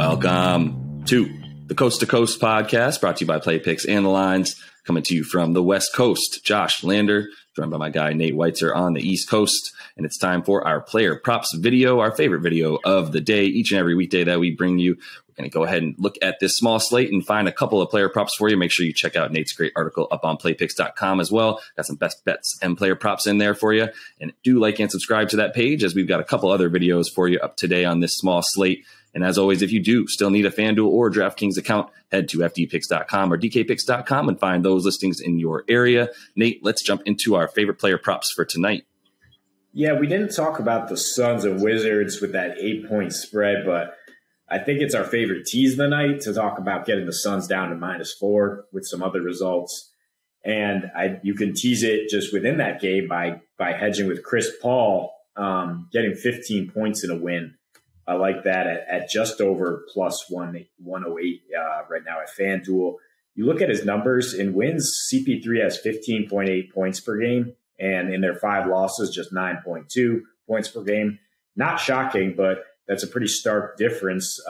Welcome to the Coast to Coast podcast, brought to you by Play Picks and the Lines, coming to you from the West Coast. Josh Lander, joined by my guy Nate Weitzer on the East Coast, and it's time for our player props video, our favorite video of the day. Each and every weekday that we bring you, we're going to go ahead and look at this small slate and find a couple of player props for you. Make sure you check out Nate's great article up on playpicks.com as well. Got some best bets and player props in there for you. And do like and subscribe to that page, as we've got a couple other videos for you up today on this small slate. And as always, if you do still need a FanDuel or DraftKings account, head to fdpicks.com or dkpicks.com and find those listings in your area. Nate, let's jump into our favorite player props for tonight. Yeah, we didn't talk about the Suns and Wizards with that 8-point spread, but I think it's our favorite tease of the night to talk about getting the Suns down to -4 with some other results. And you can tease it just within that game by hedging with Chris Paul, getting 15 points in a win. I like that at just over plus 108 right now at FanDuel. You look at his numbers in wins, CP3 has 15.8 points per game, and in their 5 losses, just 9.2 points per game. Not shocking, but that's a pretty stark difference.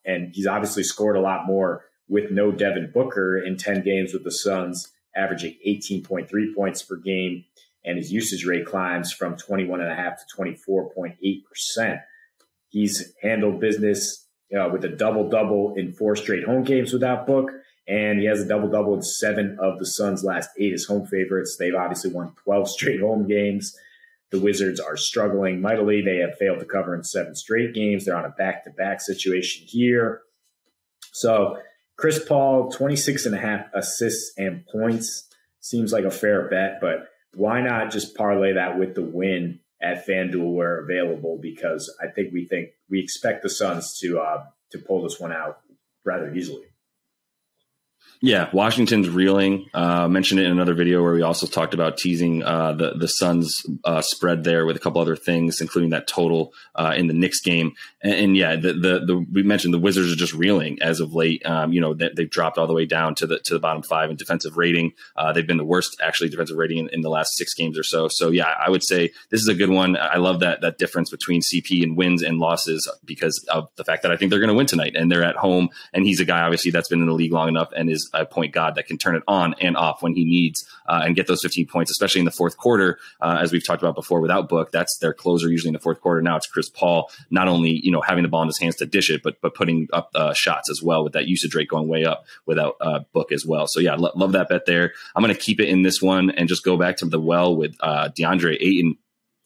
And he's obviously scored a lot more with no Devin Booker in 10 games with the Suns, averaging 18.3 points per game, and his usage rate climbs from 21.5% to 24.8%. He's handled business with a double-double in 4 straight home games without Book, and he has a double-double in 7 of the Suns' last 8 as home favorites. They've obviously won 12 straight home games. The Wizards are struggling mightily. They have failed to cover in 7 straight games. They're on a back-to-back situation here. So Chris Paul, 26.5 assists and points. Seems like a fair bet, but why not just parlay that with the win at FanDuel where available, because I think we expect the Suns to pull this one out rather easily. Yeah, Washington's reeling. Mentioned it in another video where we also talked about teasing the Suns spread there with a couple other things, including that total in the Knicks game. And yeah, we mentioned the Wizards are just reeling as of late. They've dropped all the way down to the bottom 5 in defensive rating. They've been the worst actually defensive rating in the last 6 games or so. So yeah, I would say this is a good one. I love that difference between CP and wins and losses because of the fact that I think they're going to win tonight and they're at home. And he's a guy obviously that's been in the league long enough and is a point guard that can turn it on and off when he needs and get those 15 points, especially in the fourth quarter. As we've talked about before, without Book, that's their closer usually in the fourth quarter. Now it's Chris Paul, not only having the ball in his hands to dish it, but putting up shots as well with that usage rate going way up without Book as well. So yeah, love that bet there. I'm going to keep it in this one and just go back to the well with Deandre Ayton,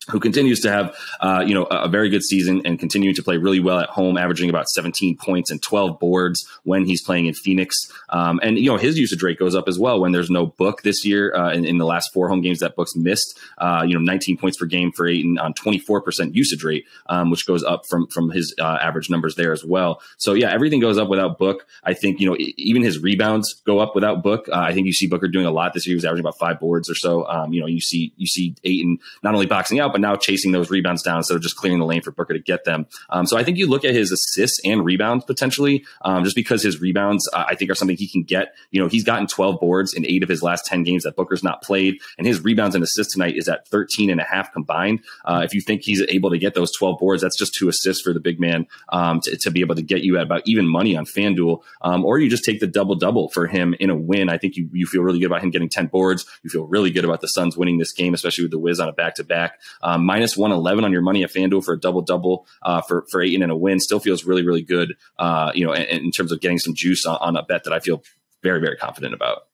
who continues to have, a very good season and continuing to play really well at home, averaging about 17 points and 12 boards when he's playing in Phoenix. And his usage rate goes up as well when there's no Book this year. In the last 4 home games that Book's missed, 19 points per game for Ayton on 24% usage rate, which goes up from his average numbers there as well. So yeah, everything goes up without Book. I think, even his rebounds go up without Book. I think you see Booker doing a lot this year. He was averaging about 5 boards or so. You see Ayton not only boxing out, but now chasing those rebounds down instead of just clearing the lane for Booker to get them. So I think you look at his assists and rebounds potentially, just because his rebounds, I think, are something he can get. He's gotten 12 boards in 8 of his last 10 games that Booker's not played, and his rebounds and assists tonight is at 13.5 combined. If you think he's able to get those 12 boards, that's just 2 assists for the big man to be able to get you at about even money on FanDuel. Or you just take the double-double for him in a win. I think you feel really good about him getting 10 boards. You feel really good about the Suns winning this game, especially with the Wiz on a back-to-back. Minus 111 on your money at FanDuel for a double-double for Ayton and a win still feels really, really good, in terms of getting some juice on a bet that I feel very, very confident about.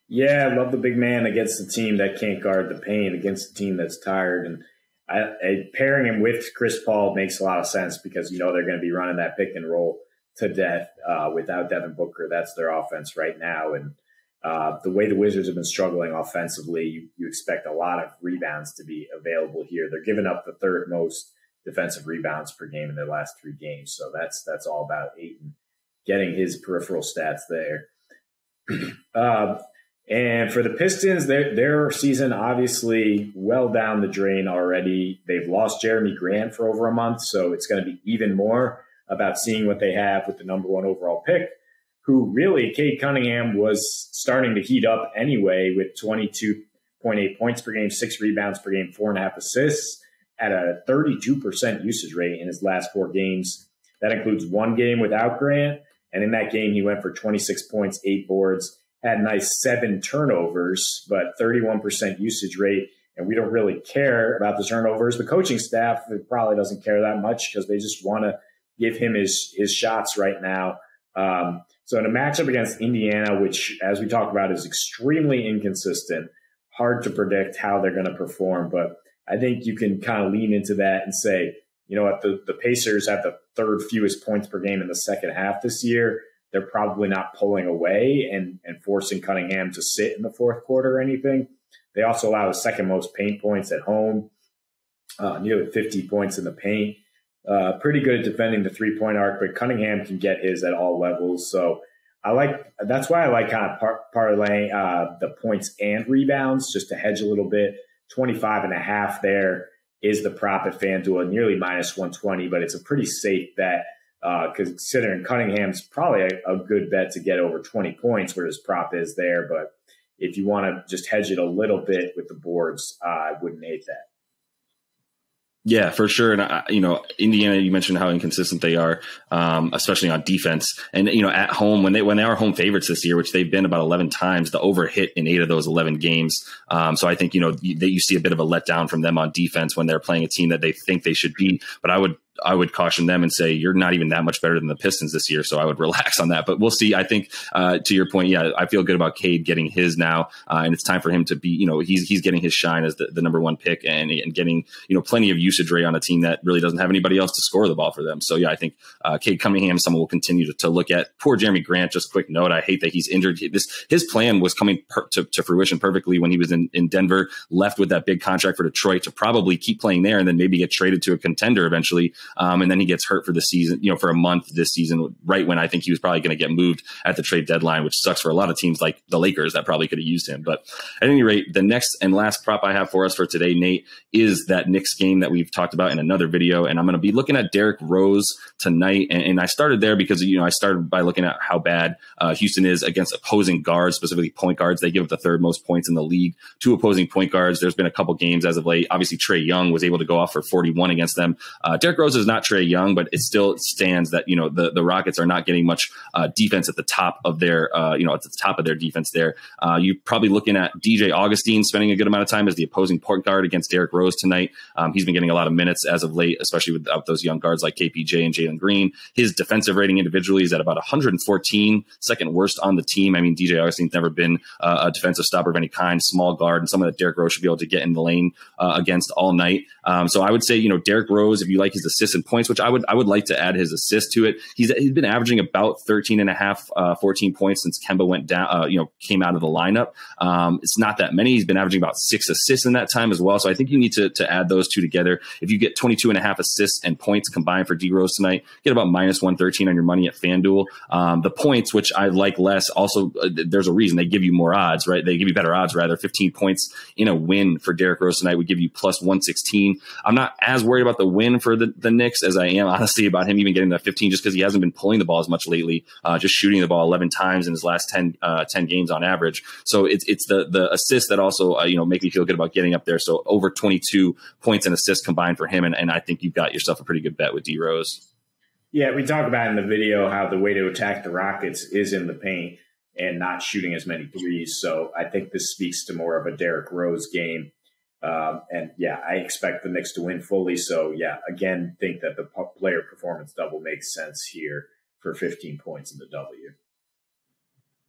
Yeah, I love the big man against the team that can't guard the paint, against the team that's tired. And pairing him with Chris Paul makes a lot of sense because they're going to be running that pick and roll to death without Devin Booker. That's their offense right now. And the way the Wizards have been struggling offensively, you expect a lot of rebounds to be available here. They're giving up the 3rd most defensive rebounds per game in their last 3 games. So that's all about Ayton getting his peripheral stats there. And for the Pistons, their season obviously well down the drain already. They've lost Jeremy Grant for over a month, so it's going to be even more about seeing what they have with the number 1 overall pick, who really, Cade Cunningham, was starting to heat up anyway with 22.8 points per game, 6 rebounds per game, 4.5 assists at a 32% usage rate in his last 4 games. That includes one game without Grant. And in that game, he went for 26 points, 8 boards, had a nice 7 turnovers, but 31% usage rate. And we don't really care about the turnovers. The coaching staff probably doesn't care that much because they just want to give him his shots right now. So in a matchup against Indiana, which, as we talked about, is extremely inconsistent, hard to predict how they're going to perform. But I think you can kind of lean into that and say, you know what, the Pacers have the third fewest points per game in the second half this year. They're probably not pulling away and forcing Cunningham to sit in the fourth quarter or anything. They also allow the second most paint points at home, nearly 50 points in the paint. Pretty good at defending the three-point arc, but Cunningham can get his at all levels. So that's why I like kind of parlaying the points and rebounds just to hedge a little bit. 25.5 there is the prop at FanDuel, nearly minus 120, but it's a pretty safe bet considering Cunningham's probably a good bet to get over 20 points where his prop is there. But if you want to just hedge it a little bit with the boards, I wouldn't hate that. Yeah, for sure. And, Indiana, you mentioned how inconsistent they are, especially on defense. And, at home, when they are home favorites this year, which they've been about 11 times, the over hit in 8 of those 11 games. So I think, you see a bit of a letdown from them on defense when they're playing a team that they think they should beat. But I would caution them and say, you're not even that much better than the Pistons this year. So I would relax on that, but we'll see. I think, to your point, yeah, I feel good about Cade getting his now. And it's time for him to be, he's getting his shine as the number one pick and getting, plenty of usage rate on a team that really doesn't have anybody else to score the ball for them. So yeah, I think, Cade Cunningham, someone we'll continue to look at. Poor Jeremy Grant, just a quick note. I hate that he's injured. His plan was coming to fruition perfectly when he was in Denver, left with that big contract for Detroit to probably keep playing there and then maybe get traded to a contender eventually. And then he gets hurt for the season, for a month this season, right when I think he was probably going to get moved at the trade deadline, which sucks for a lot of teams like the Lakers that probably could have used him. But at any rate, the next and last prop I have for us for today, Nate, is that Knicks game that we've talked about in another video. And I'm going to be looking at Derrick Rose tonight. And I started there because, I started by looking at how bad Houston is against opposing guards, specifically point guards. They give up the third most points in the league to opposing point guards. There's been a couple games as of late. Obviously, Trae Young was able to go off for 41 against them. Derrick Rose is not Trae Young, but it still stands that the Rockets are not getting much defense at the top of their at the top of their defense there. You're probably looking at DJ Augustine spending a good amount of time as the opposing point guard against Derrick Rose tonight. He's been getting a lot of minutes as of late, especially without those young guards like KPJ and Jalen Green. His defensive rating individually is at about 114, second worst on the team. I mean, DJ Augustine's never been a defensive stopper of any kind, small guard, and someone that Derrick Rose should be able to get in the lane against all night. So I would say, Derrick Rose, if you like his assists and points, which I would like to add his assist to it. He's been averaging about 13.5, 14 points since Kemba went down, came out of the lineup. It's not that many. He's been averaging about 6 assists in that time as well. So I think you need to add those two together. If you get 22.5 assists and points combined for D Rose tonight, get about minus 113 on your money at FanDuel. The points, which I like less, also there's a reason they give you more odds, right? They give you better odds rather. 15 points in a win for Derrick Rose tonight would give you plus 116. I'm not as worried about the win for the Knicks as I am honestly about him even getting that 15, just because he hasn't been pulling the ball as much lately, just shooting the ball 11 times in his last 10 games on average. So it's the assists that also make me feel good about getting up there. So over 22 points and assists combined for him, and I think you've got yourself a pretty good bet with D Rose. Yeah, we talked about in the video how the way to attack the Rockets is in the paint and not shooting as many threes. So I think this speaks to more of a Derrick Rose game. And yeah, I expect the Knicks to win fully. So yeah, again, think that the player performance double makes sense here for 15 points in the W.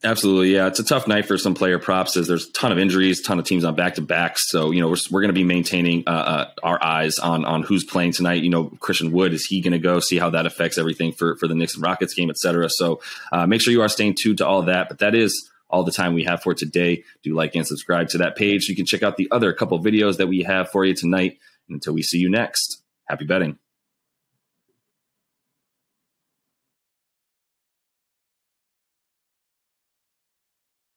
Absolutely. Yeah. It's a tough night for some player props as there's a ton of injuries, a ton of teams on back-to-backs. So, we're going to be maintaining our eyes on who's playing tonight. Christian Wood, is he going to go? See how that affects everything for the Knicks and Rockets game, et cetera. So make sure you are staying tuned to all of that. But that is all the time we have for today. Do like and subscribe to that page. You can check out the other couple videos that we have for you tonight. And until we see you next, happy betting.